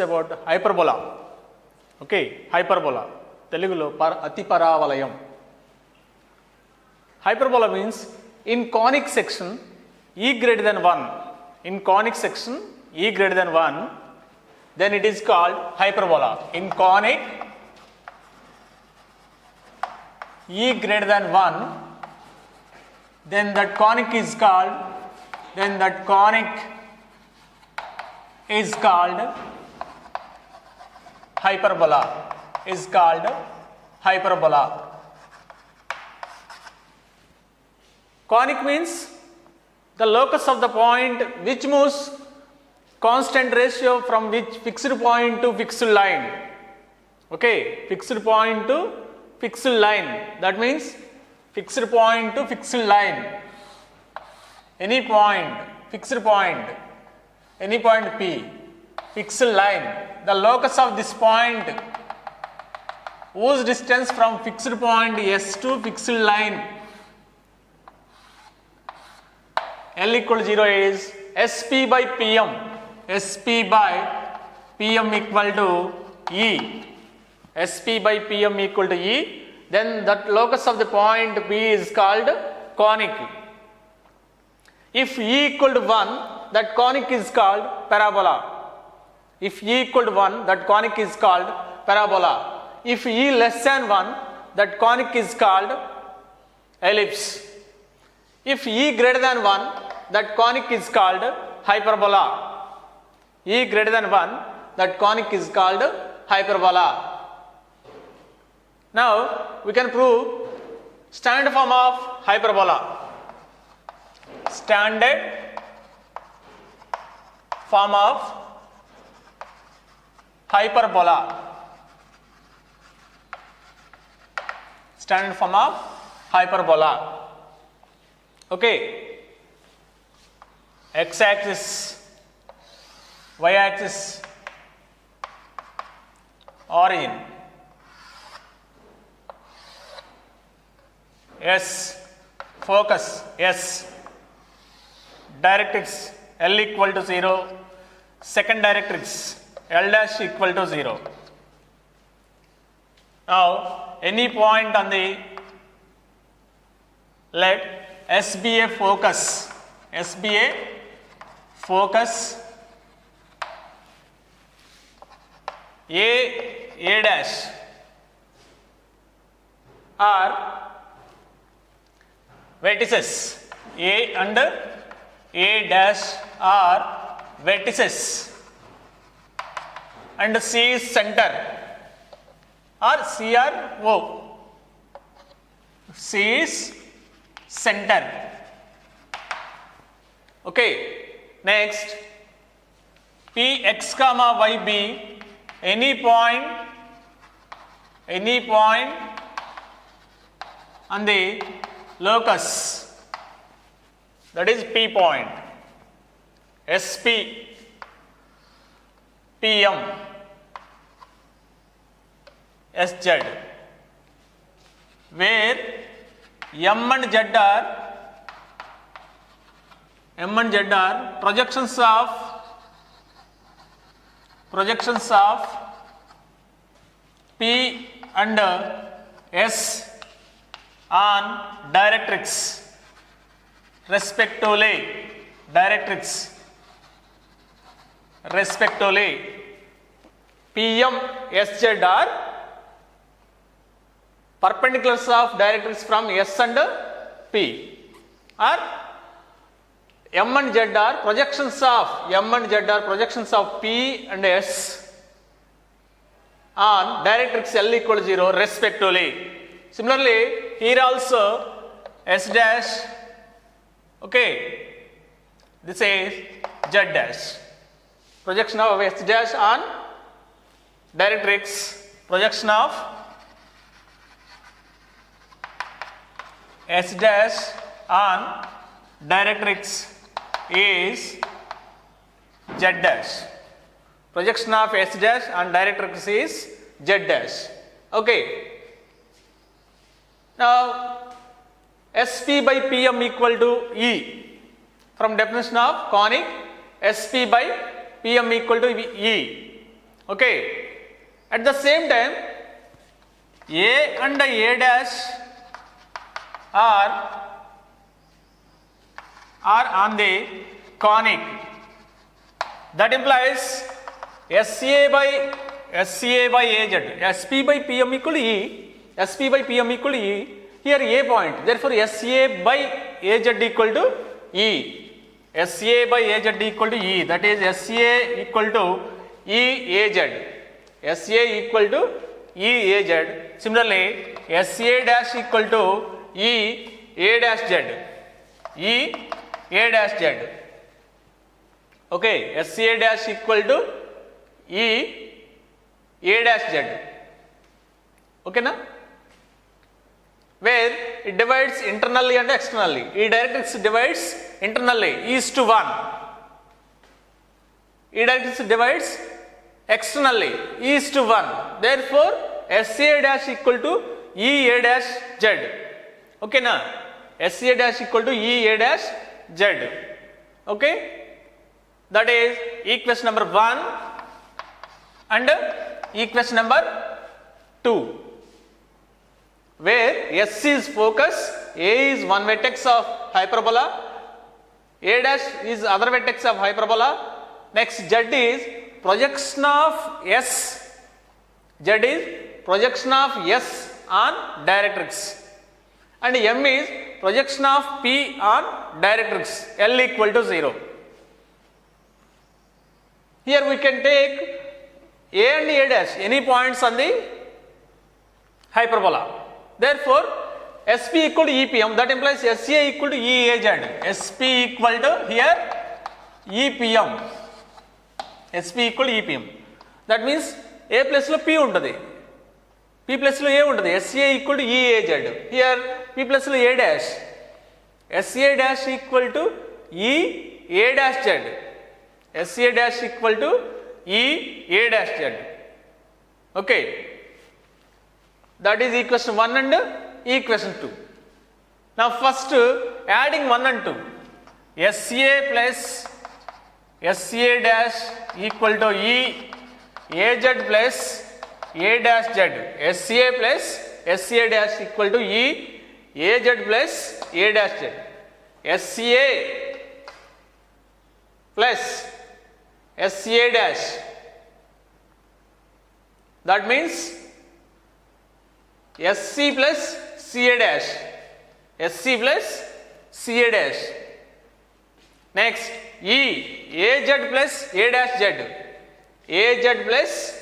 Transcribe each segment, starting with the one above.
about hyperbola. Okay, hyperbola. Telugulo ati paravalayam. Hyperbola means in conic section E greater than 1. In conic section E greater than 1, then it is called hyperbola. In conic E greater than 1, then that conic is called hyperbola. Conic means the locus of the point which moves constant ratio from which fixed point to fixed line. Okay, fixed point to fixed line. That means fixed point to fixed line. Any point, fixed point, any point P, fixed line. The locus of this point whose distance from fixed point S to fixed line L equal to 0 is SP by PM. SP by PM equal to E. SP by PM equal to E. Then that locus of the point P is called conic. If E equal to 1, that conic is called parabola. If E equal to 1, that conic is called parabola. If E less than 1, that conic is called ellipse. If E greater than 1, that conic is called hyperbola. E greater than 1, that conic is called hyperbola. Now we can prove standard form of hyperbola. Standard form of hyperbola. Standard form of hyperbola. Okay. X axis, y axis, origin, S, focus, S, directrix L equal to 0, second directrix L dash equal to 0. Now any point on the, let S be a focus, S be a focus, A dash are vertices, A and A dash are vertices, and C is center, or C or O. C is center. Okay. Next, Px comma Yb, any point on the locus, that is P point, SP, PM, SZ, where M and Z are projections of P and S on directrix respectively. PM, SZ are perpendiculars of directrix from S and P, or M and Z are projections of P and S on directrix L equal to 0 respectively. Similarly, here also S dash, okay, this is Z dash. Projection of S dash on directrix, projection of S dash on directrix is Z dash. Projection of S dash on directrix is Z dash. Okay. Now SP by PM equal to E. From definition of conic, SP by PM equal to E. Okay. At the same time, A and A dash are on the conic. That implies SCA by AZ, SP by PM equal to E, SP by PM equal to E. Here A point, therefore SCA by AZ equal to E. SCA by AZ equal to E, that is SCA equal to E AZ. SCA equal to E AZ. Similarly, SCA dash equal to E A dash Z. E A dash Z. Okay, SCA dash equal to E A dash Z. Okay na? Where it divides internally and externally. E directrix divides internally, E is to 1. E directrix divides externally, E is to 1. Therefore, SCA dash equal to E A dash Z. Okay na? SCA dash equal to E A dash Z. Okay? That is equation number 1 and equation number 2. Where S is focus, A is one vertex of hyperbola, A dash is other vertex of hyperbola. Next Z is projection of S. Z is projection of S on directrix. And M is projection of P on directrix, L equal to 0. Here we can take A and A dash, any points on the hyperbola. Therefore, SP equal to EPM, that implies SCA equal to EAZ. SP equal to here EPM. SP equal to EPM. That means A plus lo P untadi. P plus lo A untadi. SCA equal to EAZ. Here P plus lo A dash. SCA dash equal to E A dash Z. SCA dash equal to E A dash Z. Okay. That is equation 1 and equation 2. Now first adding 1 and 2. SCA plus SCA dash equal to E AZ plus A dash Z. SCA plus SCA dash equal to E AZ plus A dash Z. SCA plus SCA dash. That means SC plus CA dash. SC plus CA dash. Next, E AZ plus A dash Z. AZ plus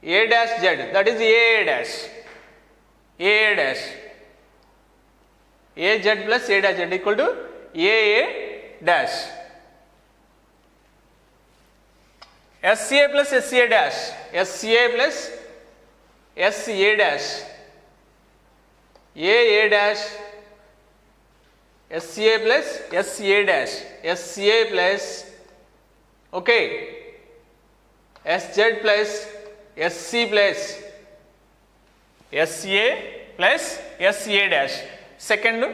A dash Z. That is A dash. A dash. AZ plus A dash Z equal to A dash. SCA plus SCA dash. SCA plus SCA dash. A dash. SCA plus SCA dash. SCA plus, okay, SZ plus SC plus SCA plus SCA dash. Second,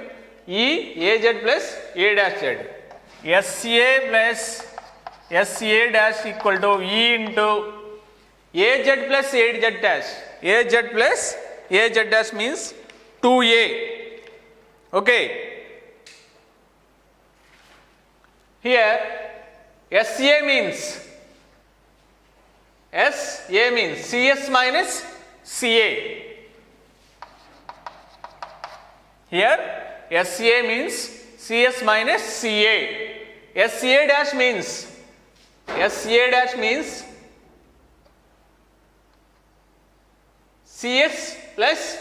E AZ plus A dash Z. SCA plus SCA dash equal to E into AZ plus AZ dash. AZ plus AZ dash means 2A. Okay. Here SCA means CS minus CA. Here SCA means CS minus CA. SCA dash means CS plus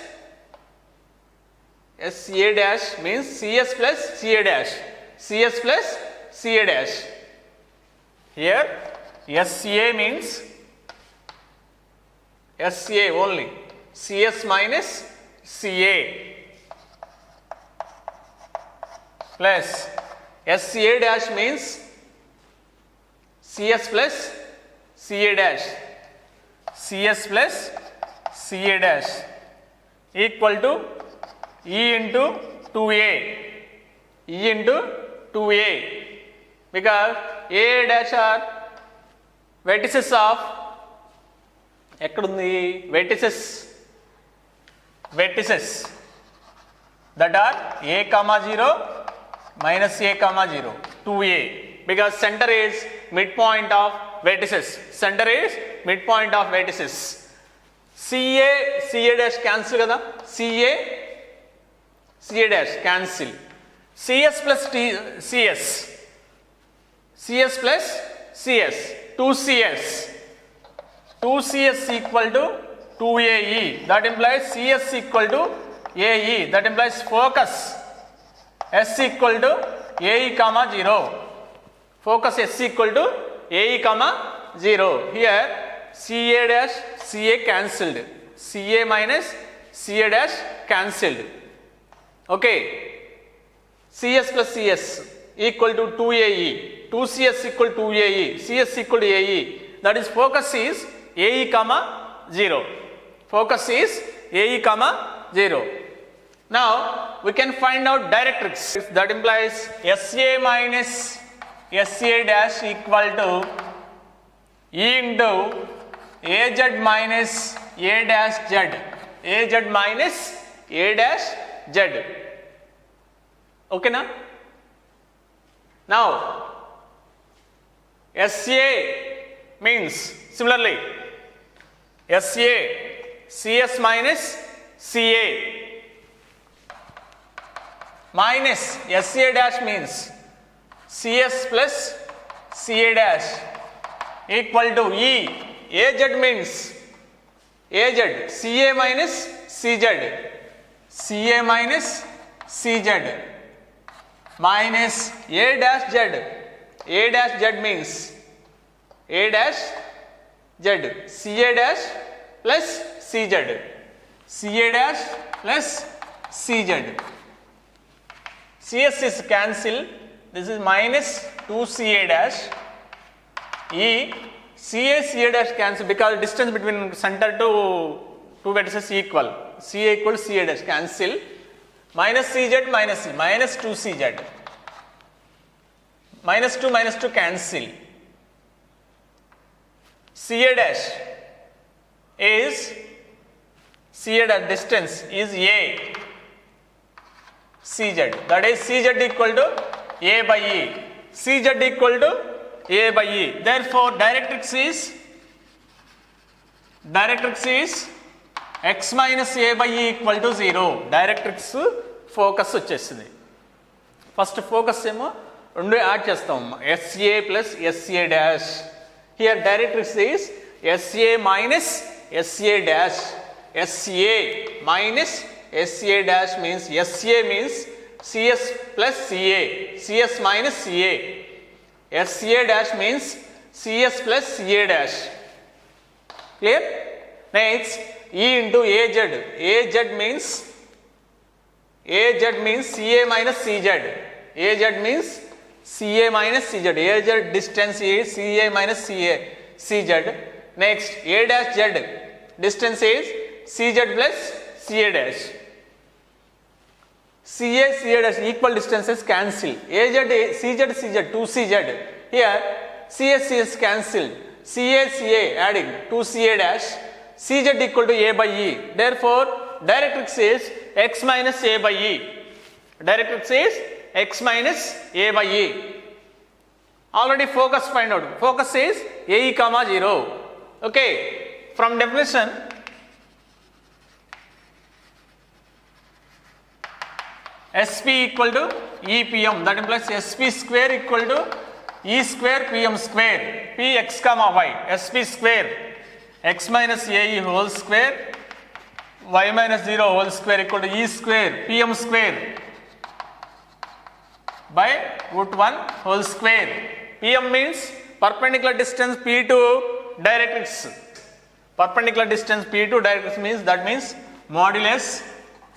SCA dash means CS plus CA dash. CS plus CA dash. Here SCA means SCA only. CS minus CA plus SCA dash means CS plus CA dash. CS plus CA dash equal to E into 2A. E into 2A. Because A dash are vertices of ఎక్కడుంది vertices that are a comma 0 minus a comma 0 2a, because center is midpoint of vertices. Center is midpoint of vertices. ca dash cancel kada, ca dash cancel, cs plus cs plus cs 2cs equal to 2ae, that implies cs equal to ae, that implies focus s equal to ae comma 0, focus s equal to ae comma 0. Here ca dash ca cancelled, ca minus ca dash cancelled. Okay, cs plus cs equal to 2ae, 2cs equal to 2ae, cs equal to ae, that is focus is ae comma 0, focus is ae comma 0. Now we can find out directrix, that implies sa minus sa dash equal to e into az minus a dash z, az minus a dash z. Okay na? Now sa means similarly sa cs minus ca minus sa dash means cs plus ca dash equal to e, az means az ca minus cz, ca minus cz minus a dash z, a dash z means a dash z, ca dash plus cz, ca dash plus cz. cs is cancel, this is minus 2ca dash e, ca dash cancel because distance between center to two vertices equal, ca equal ca dash cancel, minus cz minus c, minus 2cz, minus 2 cancel, ca dash is ca dash distance is a cz, that is cz equal to a by e, cz equal to a by e. Therefore directrix is x minus a by e equal to 0. Directrix focus వచ్చేసింది. First focus ఏమో రెండు add చేస్తాం, sa plus sa dash. Here directrix is sa minus sa dash, sa minus sa dash means sa means cs plus ca, cs minus ca, sa dash means cs plus ca dash. Clear? Next e into az, az means ca minus cz, az means ca minus cz, az distance is ca minus cz. Next a dash z, distance is cz plus ca dash, ca dash equal distances cancel, az cz 2cz, here cs is cancelled, ca adding 2ca dash, cz equal to a by e. Therefore directrix is x minus a by e, directrix is x minus a by e. Already focus find out, focus is ae comma 0. Okay, from definition sp equal to epm, that implies sp square equal to e square pm square, p x comma y, sp square x minus ae whole square y minus 0 whole square equal to e square pm square by root 1 whole square. Pm means perpendicular distance p to directrix, perpendicular distance p to directrix means, that means modulus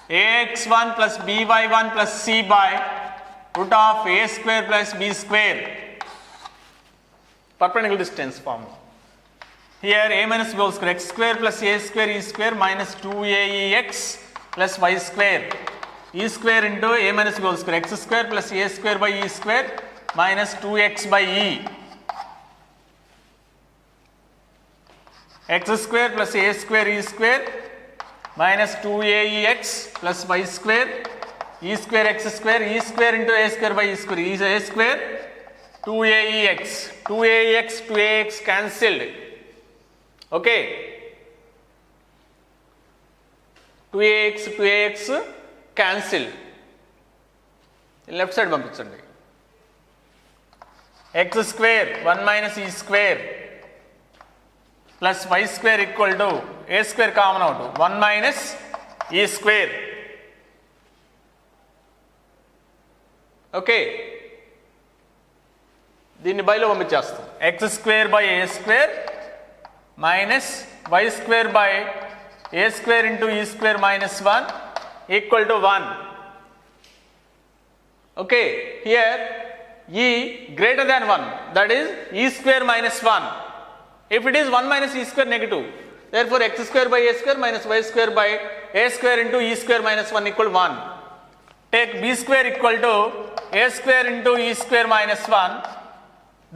ax1 plus by1 plus c by root of a square plus b square, perpendicular distance form. Here a minus b whole square, x square plus a square e square minus 2aex plus y square, e square into a minus b whole square, x square plus a square by e square minus 2x by e. x square plus a square e square minus 2aex plus y square e square x square e square into a square by e square is a square 2aex 2ax cancelled. Okay, 2ax cancelled. Left side పంపించండి. x square 1 minus e square plus y square equal to a square common out 1 minus e square. Okay, దీన్ని బైలో పంపించేస్తాం. x square by a square minus y square by a square into e square minus 1 equal to 1. Okay, here e greater than 1, that is e square minus 1. If it is 1 minus e square negative, therefore x square by a square minus y square by a square into e square minus 1 equal 1. Take b square equal to a square into e square minus 1,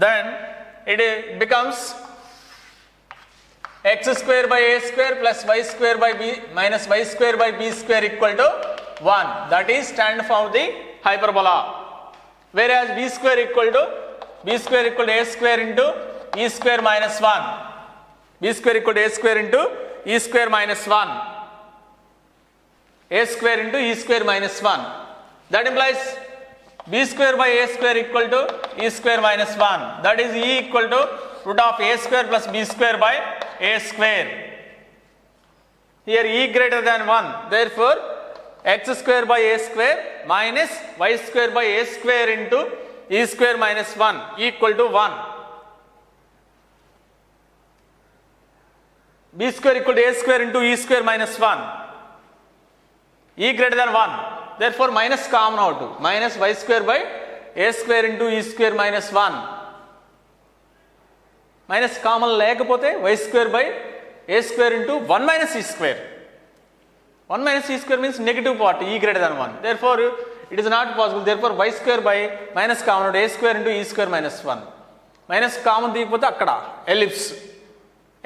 then it becomes x square by a square plus y square by b minus y square by b square equal to 1. That is stand for the hyperbola. Whereas b square equal to a square into e square minus 1. b square equal to a square into e square minus 1. a square into e square minus 1. That implies b square by a square equal to e square minus 1. That is e equal to root of a square plus b square by a square. Here e greater than 1. Therefore, x square by a square minus y square by a square into e square minus 1 equal to 1. b square equal to a square into e square minus 1. e greater than 1. Therefore, minus common out. Minus y square by a square into e square minus 1. Minus common లేకపోతే y square by a square into 1 minus e square. 1 minus e square means negative part, e greater than 1. Therefore, it is not possible. Therefore, y square by minus common out a square into e square minus 1. Minus common తీయకపోతే అక్కడ ellipse.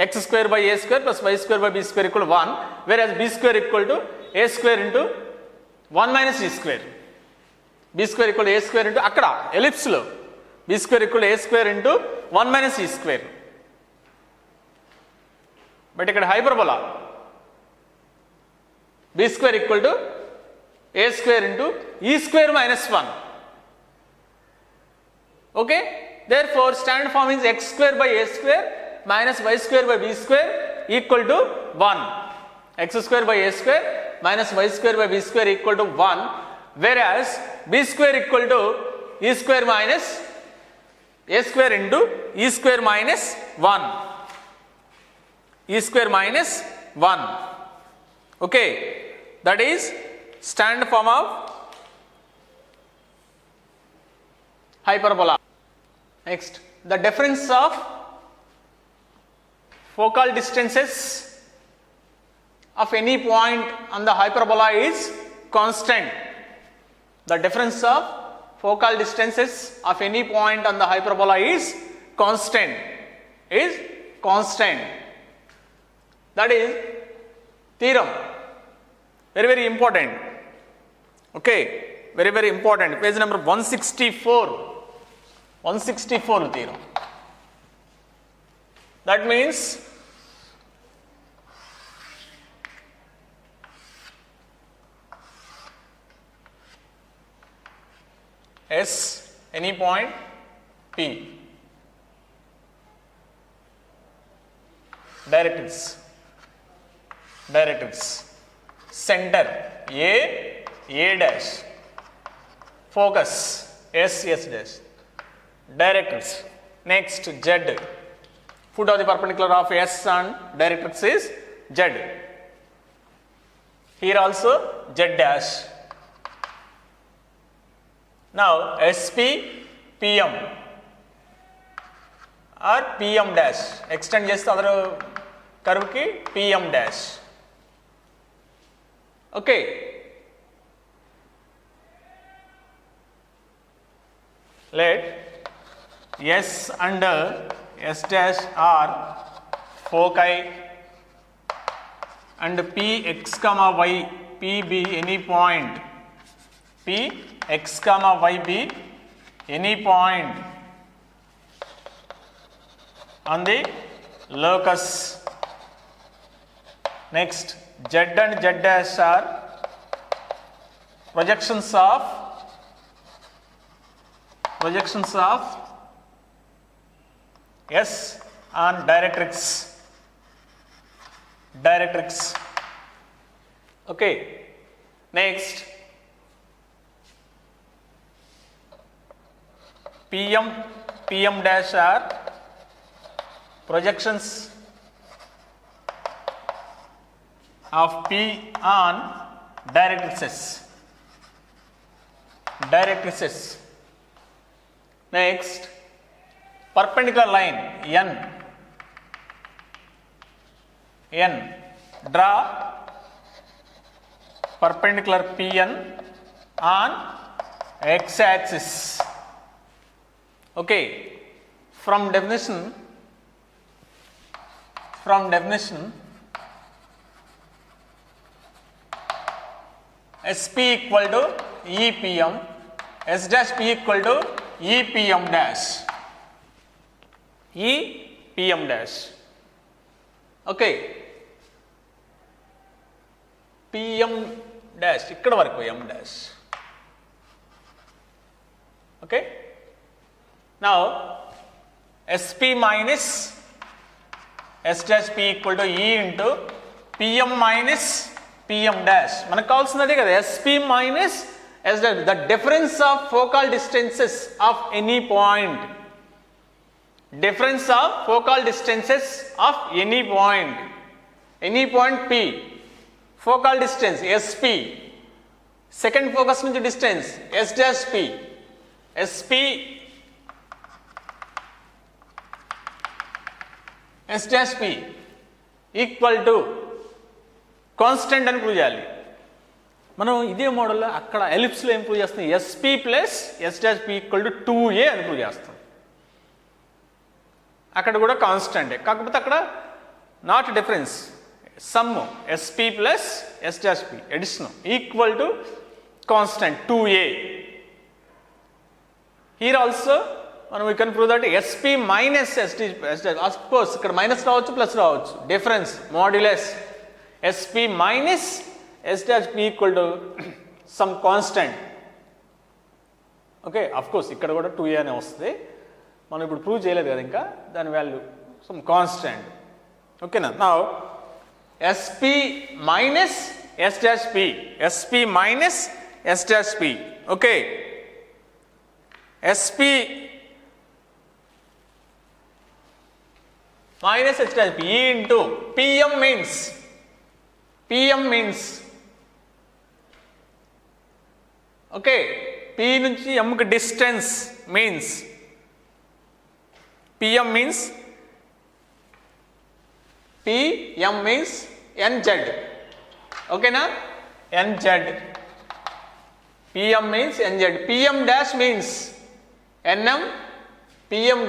x square by a square plus y square by b square equal to 1. Whereas b square equal to a square into 1 minus e square. b square equal to a square into అక్కడ ellipse లో b square equal to a square into 1 minus e square. But ఇక్కడ hyperbola b square equal to a square into e square minus 1. Okay, therefore standard form is x square by a square minus y square by b square equal to 1. x square by a square minus y square by b square equal to 1, whereas b square equal to e square minus a square into e square minus 1. e square minus 1. Okay, that is standard form of hyperbola. Next, the difference of focal distances of any point on the hyperbola is constant. The difference of focal distances of any point on the hyperbola is constant. That is theorem. Very, very important. Okay, very, very important. Page number 164. 164 theorem. That means S any point P, directrix, center A dash, focus S dash, directrix. Next Z, foot of the perpendicular of S and directrix is Z. Here also Z dash. Now SP PM or PM dash, extend చేస్తే other curve ki PM dash. Okay, let S and S dash are foci, and Px comma y, P be any point, Px comma y be any point on the locus. Next, Z and Z dash are projections of S on directrix. Okay. Next, PM dash are projections of P on directrices. Next, perpendicular line N. Draw perpendicular PN on x-axis. Okay. From definition, SP equal to EPM, S dash P equal to EPM dash. Okay. PM dash ikkada varaku M dash. Okay. Now SP minus S dash P equal to E into PM minus PM dash. మనకు కావాల్సినదే కదా, SP minus S dash, the difference of focal distances of any point. Difference of focal distances of any point. P. Focal distance SP. Second focus నుంచి distance S dash P. SP S dash P equal to constant అని prove చేయాలి. మనం ఇదే మోడల్లో అక్కడ ఎలిప్స్లో ఏం prove చేస్తాం, SP plus S dash P equal to 2A అని ప్రూవ్ చేస్తాం. అక్కడ కూడా కాన్స్టెంటే, కాకపోతే అక్కడ not difference, sum SP plus S dash P addition equal to constant 2A. Here also మనం we can prove that SP minus S dash, of course ఇక్కడ minus రావచ్చు ప్లస్ రావచ్చు, difference modulus SP minus S dash P equal to sum constant. Okay, of course ఇక్కడ కూడా 2A అనే వస్తుంది, మనం ఇప్పుడు ప్రూవ్ చేయలేదు కదా ఇంకా, దాని వాల్యూ సమ్ కాన్స్టెంట్. ఓకేనా. Now SP minus S dash P, SP minus S dash P. Okay, SP minus H dash P E into PM means okay, P నుంచి M కి distance means PM means NZ. okay na, NZ. PM means NZ. PM dash means NM. PM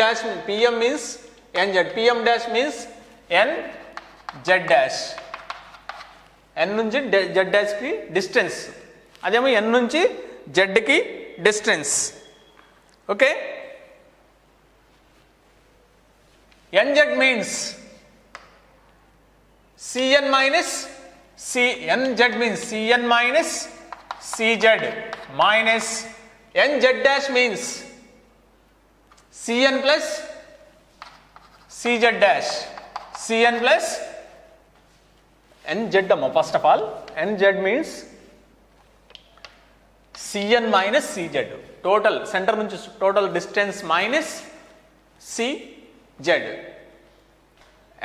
means NZ. PM dash means NZ dash. N నుంచి Z dash కి distance, అదేమో N నుంచి Z కి distance. Okay, NZ means CN minus NZ means CN minus CZ minus NZ dash means CN plus CZ dash. CN plus NZ amma, first of all NZ means CN minus CZ, total center nunchi total distance minus CZ.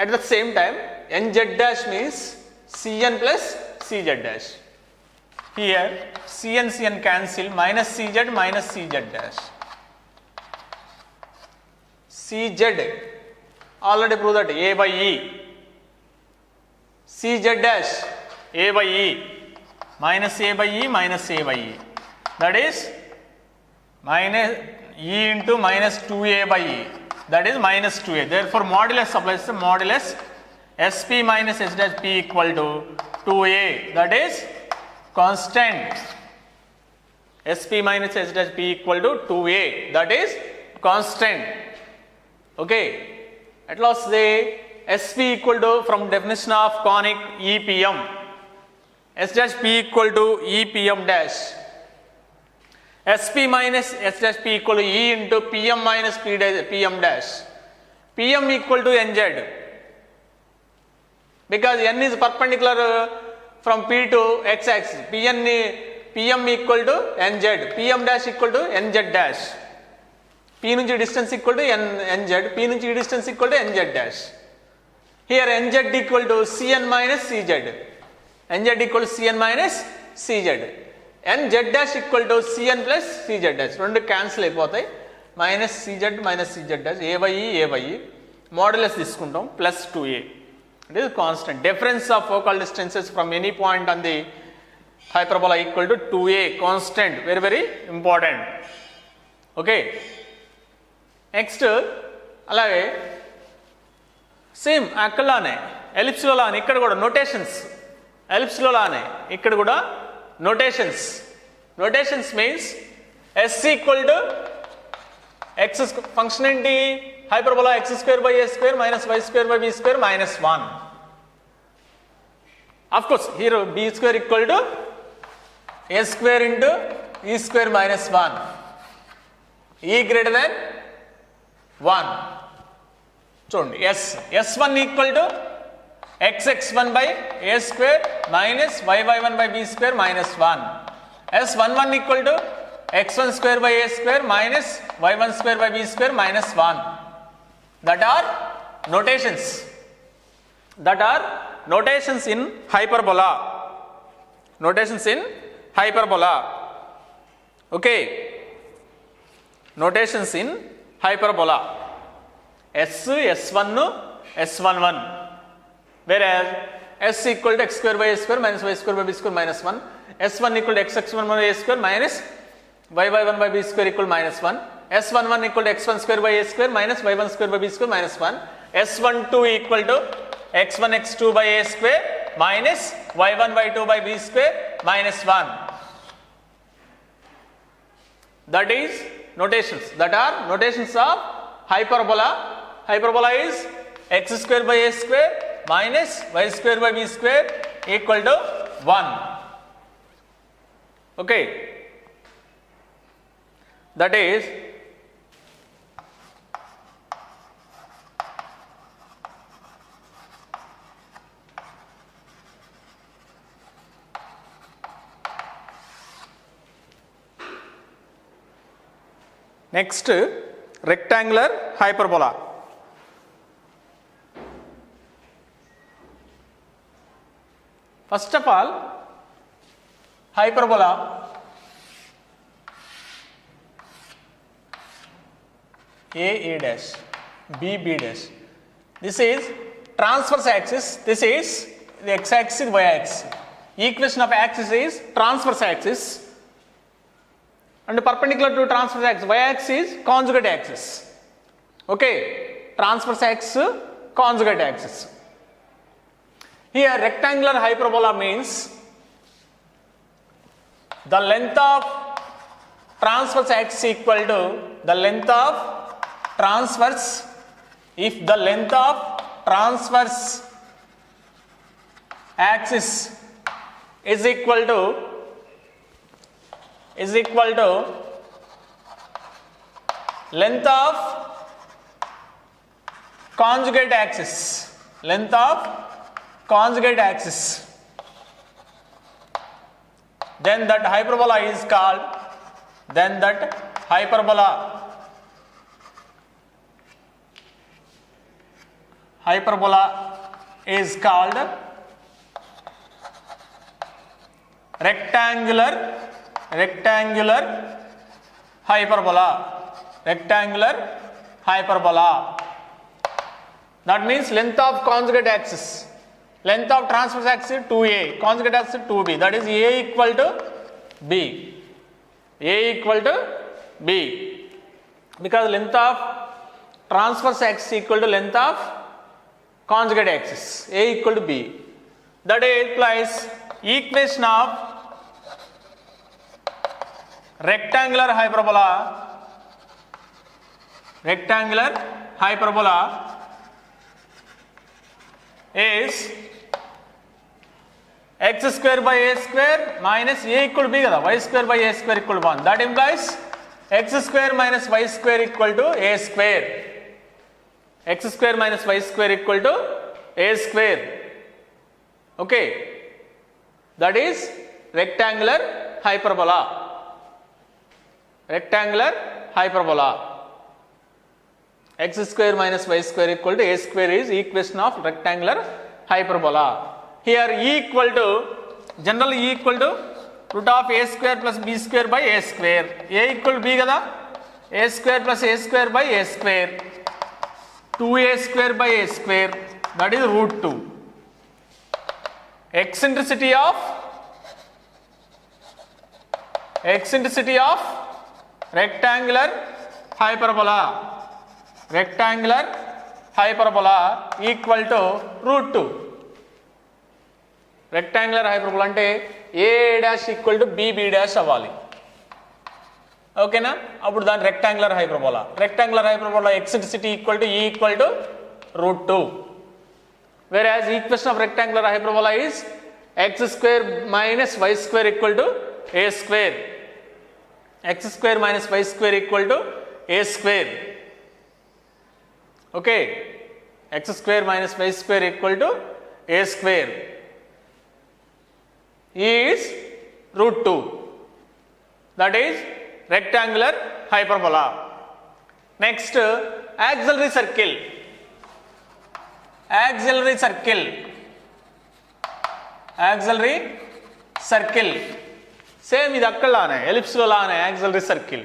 At the same time NZ dash means CN plus CZ dash. Here CN cancel, minus CZ dash. CZ already proved that A by E. CZ dash A by E minus A by E minus A by E, that is minus E into minus 2A by E, that is minus 2A. Therefore modulus applies the modulus Sp minus S dash P equal to 2a, that is constant. Sp minus S dash P equal to 2a, that is constant. Okay, at last the Sp equal to, from definition of conic EPM, S dash P equal to EPM dash. Sp minus S dash P equal to E into Pm minus Pm dash. Pm equal to Nz, because N is perpendicular from P to X axis. Pm equal to Nz, Pm dash equal to Nz dash. P nunchi distance equal to Nz, P nunchi distance equal to Nz dash. Here Nz equal to Cn minus Cz. Nz equal to Cn minus Cz. Nz dash equal to Cn plus Cz dash. Rendu cancel అయిపోతాయి. Minus Cz dash. A by E. Modulus తీసుకుంటాం plus 2a. It is constant. Difference of focal distances from any point on the hyperbola equal to 2a. Constant. Very, very important. Okay. Next, అలాగే same అక్కడలానే ఎలిప్స్లో లానే ఇక్కడ కూడా notations, ఎలిప్స్లో లానే ఇక్కడ కూడా notations. Notations means S equal to x function ఏంటి, hyperbola x square by a square minus y square by b square minus 1. Of course here b square equal to a square into e square minus 1. e greater than 1. చూడండి S1 equal to xx1 by a square minus y1 by b square minus 1. S11 equal to x1 square by a square minus y1 square by b square minus 1. That are notations. That are notations in hyperbola. Notations in hyperbola. Okay. Notations in hyperbola. S1, S11. Whereas S equal to x square by a square minus y square by b square minus 1. S1 equal to xx1 by a square minus y1 by b square equal minus 1. S11 equal to x1 square by a square minus y1 square by b square minus 1. S12 equal to x1 x2 by a square minus y1 y2 by b square minus 1. That is notations. That are notations of hyperbola. Hyperbola is x square by a square minus y square by b square equal to 1. Okay. That is next, rectangular hyperbola. First of all, hyperbola A dash, B dash. This is transverse axis. This is the x axis, y axis. Equation of axis is transverse axis, and perpendicular to transverse axis y axis is conjugate axis. Okay, transverse axis, conjugate axis. Here rectangular hyperbola means the length of transverse axis equal to the length of transverse. If the length of transverse axis is equal to length of conjugate axis, length of conjugate axis, then that hyperbola is called, hyperbola is called rectangular hyperbola. Rectangular hyperbola. That means length of conjugate axis, length of transverse axis 2a, conjugate axis 2b. That is a equal to b. A equal to b. Because length of transverse axis equal to length of conjugate axis A equal to B. That implies equation of rectangular hyperbola is x square by a square minus a equal to b kada, y square by a square equal to 1. That implies x square minus y square equal to a square. X square minus y square equal to a square. Okay, that is rectangular hyperbola. X square minus y square equal to a square is equation of rectangular hyperbola. Here E equal to, generally E equal to root of a square plus b square by a square. A equal to b kada, a square plus a square by a square, 2a square by a square, that is root 2. Eccentricity of rectangular hyperbola equal to root 2. Rectangular hyperbola అంటే a dash equal to b dash అవ్వాలి. ఓకేనా? అప్పుడు దాని rectangular hyperbola eccentricity equal to e equal to root 2. Whereas equation of rectangular hyperbola is x square minus y square equal to a square. X square minus y square equal to a square. Okay, x square minus y square equal to a square is root 2. That is rectangular hyperbola. Next, auxiliary circle. Same ఇది అక్కడ లానే, ellipse లో లానే auxiliary circle.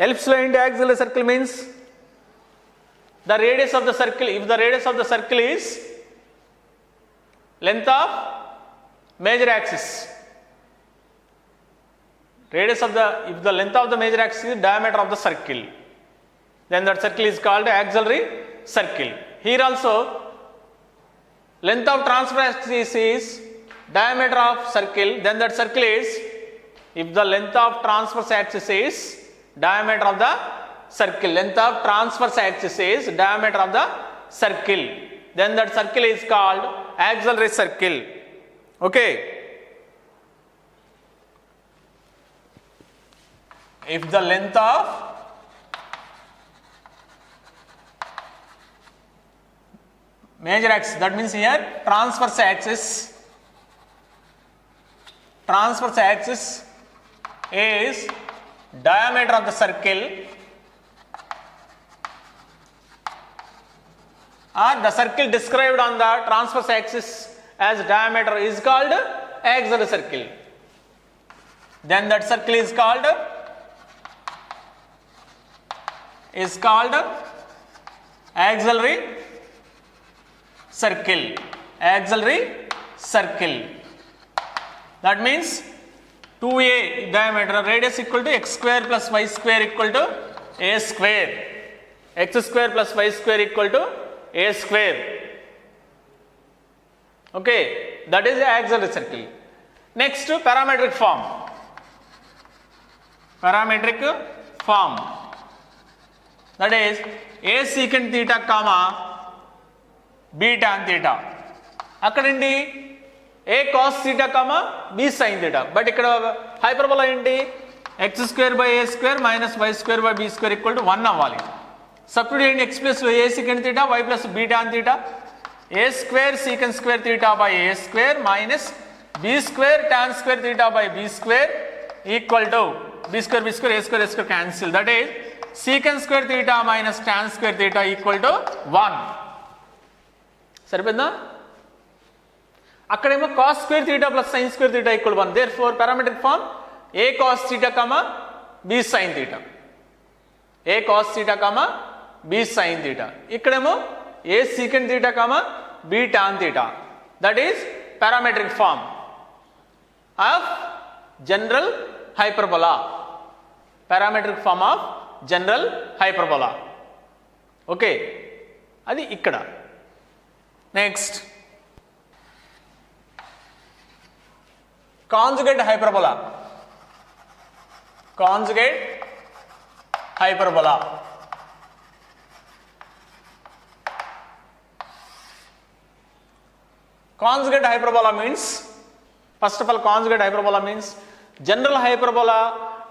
Ellipse లో ఏంటి auxiliary circle means the radius of the circle, if the radius of the circle is length of major axis, if the length of the major axis is diameter of the circle, then that circle is called auxiliary circle. Here also length of transverse axis is diameter of circle, then that circle is, if the length of transverse axis is diameter of the circle, then that circle is called auxiliary circle. Okay, if the length of major axis, that means here transverse axis is diameter of the circle, or the circle described on the transverse axis as diameter is called auxiliary circle, then that circle is called auxiliary circle. That means 2a diameter, radius equal to x square plus y square equal to a square, x square plus y square equal to a square. Okay, that is the auxiliary circle. Next, parametric form. That is a secant theta comma b tan theta. అక్కడండి a cos theta comma b sin theta. But ఇక్కడ hyperbola ఏంటి, x square by a square minus y square by b square equal to 1 అవ్వాలి. Substitute x plus a secant theta, y plus b tan theta, a square secant square theta by a square minus b square tan square theta by b square equal to b square a square cancel. That is secant square theta minus tan square theta equal to 1. సరిపోయిందా? అక్కడేమో cos square theta plus sin square theta equal to 1. Therefore parametric form a cos theta comma b sin theta, b sin theta. ఇక్కడేమో a secant theta comma b tan theta. That is parametric form of general hyperbola. Okay, అది ఇక్కడ. Next conjugate hyperbola. Conjugate hyperbola. Conjugate hyperbola means, first of all, conjugate hyperbola means general hyperbola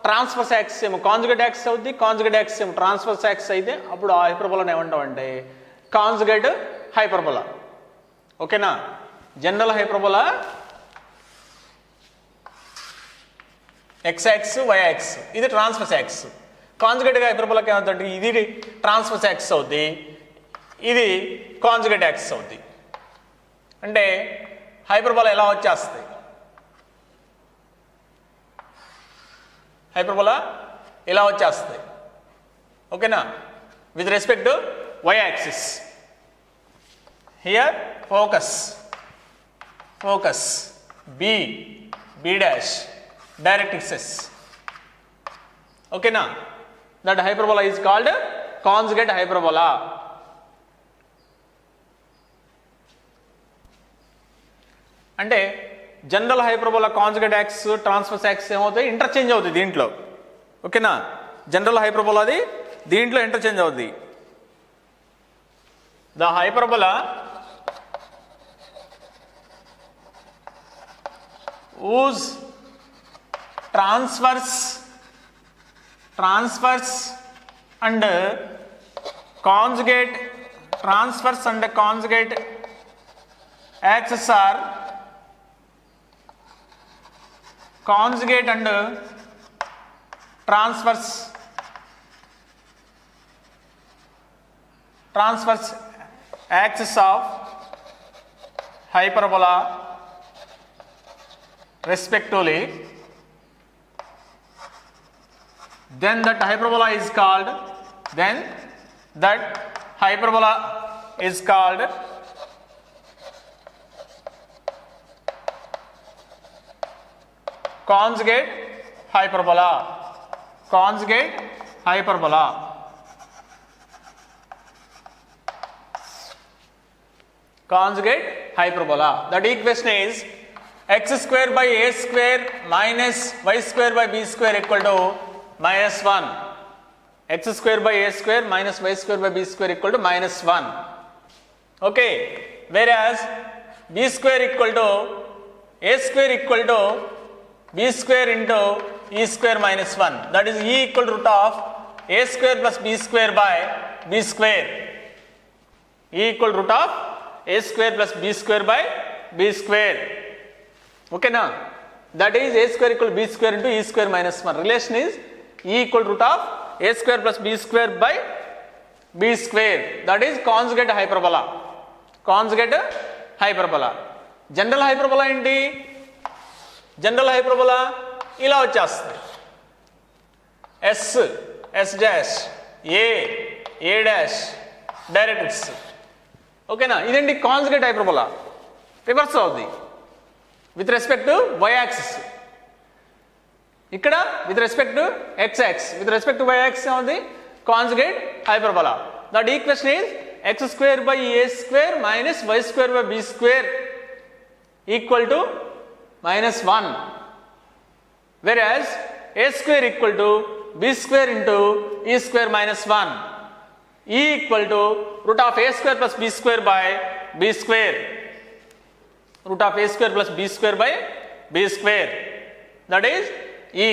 transverse axis ఏమో conjugate axis అవుద్ది, conjugate axis ఏమో transverse axis అయితే అప్పుడు ఆ హైపర్బోలాని ఏమంటాం అంటే కాంజుగేట్ హైపర్బోలా. ఓకేనా? General hyperbola X axis, Y axis, ఇది ట్రాన్స్వర్స్ యాక్సిస్. కాంజుగేట్ హైపర్బోలాకి ఏమవుతుందంటే ఇది ట్రాన్స్వర్స్ యాక్సిస్ అవుద్ది, ఇది కాంజుగేట్ యాక్సిస్ అవుద్ది. అంటే హైపర్బోలా ఎలా వచ్చేస్తుంది? హైపర్బోలా ఎలా వచ్చేస్తుంది? ఓకేనా? With respect to y axis. Here focus b dash directrices. ఓకేనా? That hyperbola is called conjugate hyperbola. అంటే general hyperbola conjugate axis, transverse axis ఏమవుతాయి? ఇంటర్చేంజ్ అవుతుంది దీంట్లో. ఓకేనా? జనరల్ హైపర్బోలాది దీంట్లో ఇంటర్చేంజ్ అవుతుంది. The hyperbola whose transverse and conjugate axes are conjugate and transverse axis of hyperbola respectively, then that hyperbola is called conjugate hyperbola. That equation is x square by a square minus y square by b square equal to -1. X square by a square minus y square by b square equal to -1. Okay, whereas b square equal to a square equal to b square into e square minus 1. That is e equal to root of a square plus b square by b square. E equal to root of a square plus b square by b square. Okay na? That is a square equal to b square into e square minus 1. Relation is e equal to root of a square plus b square by b square. That is conjugate hyperbola. General hyperbola ఏంటి? General hyperbola ఇలా వచ్చేస్తుంది. S dash a dash directrix. ఓకేనా? ఇదండి conjugate hyperbola. Reverse అవుద్ది with respect to y axis. ఇక్కడ with respect to x axis. With respect to y axis ఏముంది? Conjugate hyperbola. That equation is x square by a square minus y square by b square equal to -1, whereas a square equal to b square into e square minus 1. E equal to root of a square plus b square by b square. Root of a square plus b square by b square. That is E.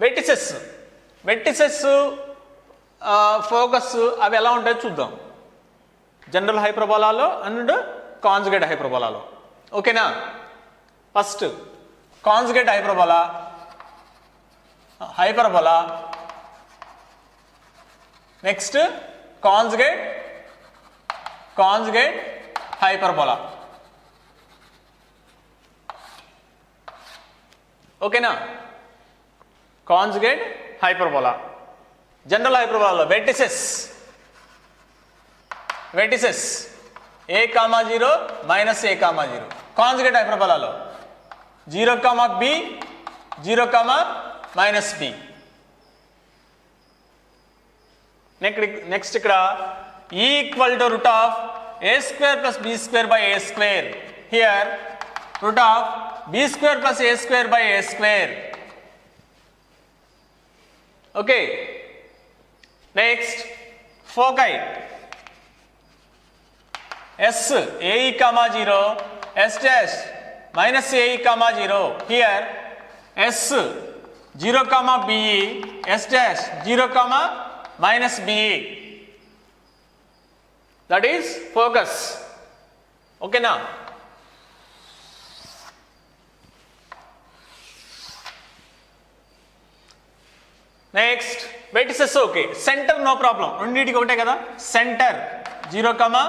Vertices focus అవి ఎలా ఉంటాయో చూద్దాం. General హైపర్బోలాలో and conjugate హైపర్బోలాలో. ఓకేనా? First conjugate hyperbola next conjugate hyperbola. ఓకేనా? Conjugate hyperbola. General హైపర్బోలాలో vertices a, 0 minus a, 0. Conjugate హైపర్బోలాలో 0, b 0, minus b. నెక్స్ట్ ఇక్కడ E equal to root of a square plus b square by a square. Here root of b square plus a square by a square. Okay. Next, foci. S a e comma 0, s dash minus a e comma 0. Here s 0 comma b e, s dash 0 comma minus b e. That is focus. Okay now. Next, vertices okay. Center no problem. రెండింటికి ఒకటే కదా. Center 0 comma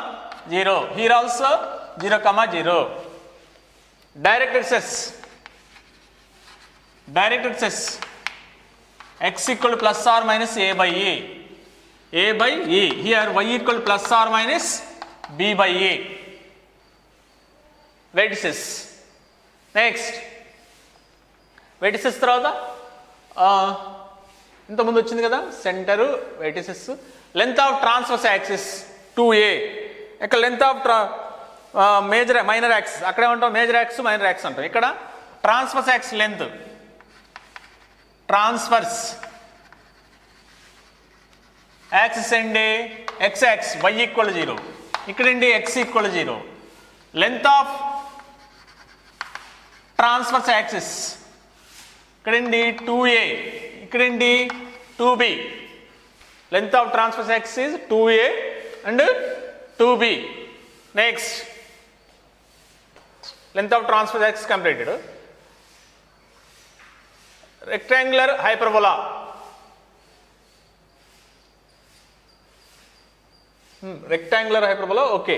0. Here also 0 comma 0. Directrices. Directrices. X equal to plus or minus a by e. A by e. Here y equal to plus or minus b by e. Vertices. Next, vertices తర్వాత ఇంతకుముందు వచ్చింది కదా centre vertices. Length of transverse axis 2a. ఇక్కడ length of major minor axis, అక్కడే ఉంటాం major axis minor axis అంటాం. ఇక్కడ transverse axis length, transverse axis అండి ఎక్స్ యాక్సిస్ y ఈక్వల్ 0, ఇక్కడండి x equal 0. Length of transverse axis ఇక్కడండి 2a, ఇక్కడండి 2b. Length of transverse axis is 2a and 2b. Next, length of transverse axis completed. Rectangular hyperbola. Rectangular hyperbola okay,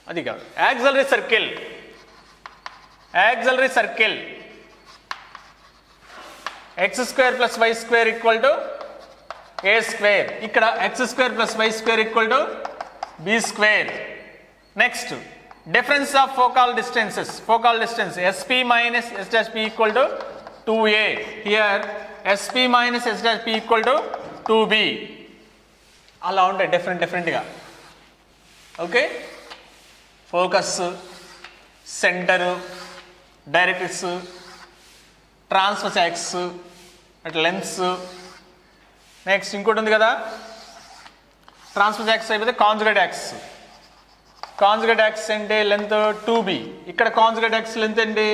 అది కాదు. Auxiliary circle. Auxiliary circle x square plus y square equal to a square. ఇక్కడ x square plus y square equal to b square. Next, difference of focal distances. Focal distance sp minus s dash p equal to 2a. Here sp minus s dash p equal to 2b. అలా ఉంటాయి డిఫరెంట్గా. Okay, focus, centre, directrix, transverse axis, at lens. Next ఇంకోటి ఉంది కదా, transverse axis అయిపోతే conjugate axis. Conjugate axis అంటే length 2b. ఇక్కడ conjugate axis length అండి,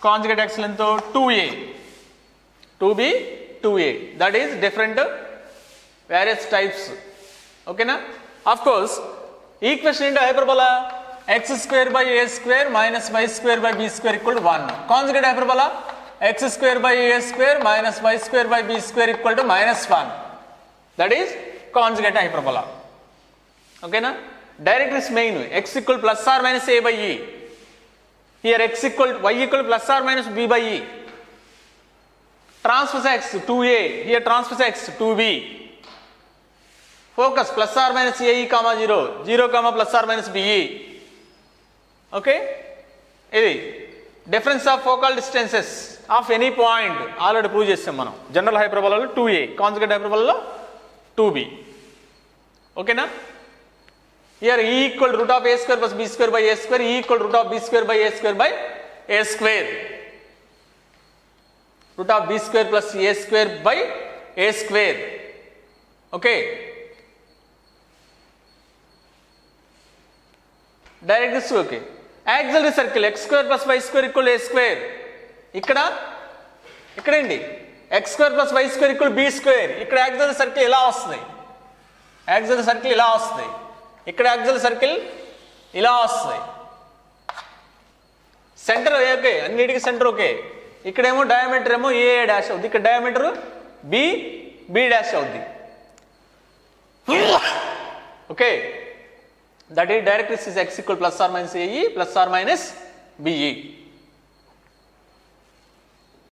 conjugate axis length 2a. 2b 2a. That is different various types. ఓకేనా. Of course equation ఏంటి hyperbola, x square by a square minus y square by b square equal to 1. Conjugate hyperbola x square by a square minus y square by b square equal to -1. That is conjugate hyperbola. Okay na. Directrix main x equal plus or minus a by e. Here x equal y equal plus or minus b by e. Transverse x 2a. Here transverse x 2b. Focus plus or minus a e comma 0, 0 comma plus or minus b e. Okay, ఇది difference of focal distances of any point already prove చేసాం మనం. General హైపర్బోలాలో 2a, conjugate హైపర్బోలాలో 2b. ఓకేనా. Here e equal root of a square plus b square by a square, e equal root of b square by a square by a square. Root of b square plus a square by a square. Okay. Directrix okay. Auxiliary circle x square plus y square equal a square. ఇక్కడండి x square plus y square equal b square. ఇక్కడ auxiliary circle ఇలా వస్తుంది, auxiliary circle ఇలా వస్తుంది, ఇక్కడ auxiliary circle ఇలా వస్తుంది. Centre okay, అన్నిటికీ centre okay. ఇక్కడేమో డయామీటర్ ఏమో ఏ డాష్ అవుద్ది, ఇక్కడ డయామీటర్ బి డాష్ అవుద్ది. Okay. That is directrix is x equal plus or minus ae plus or minus be.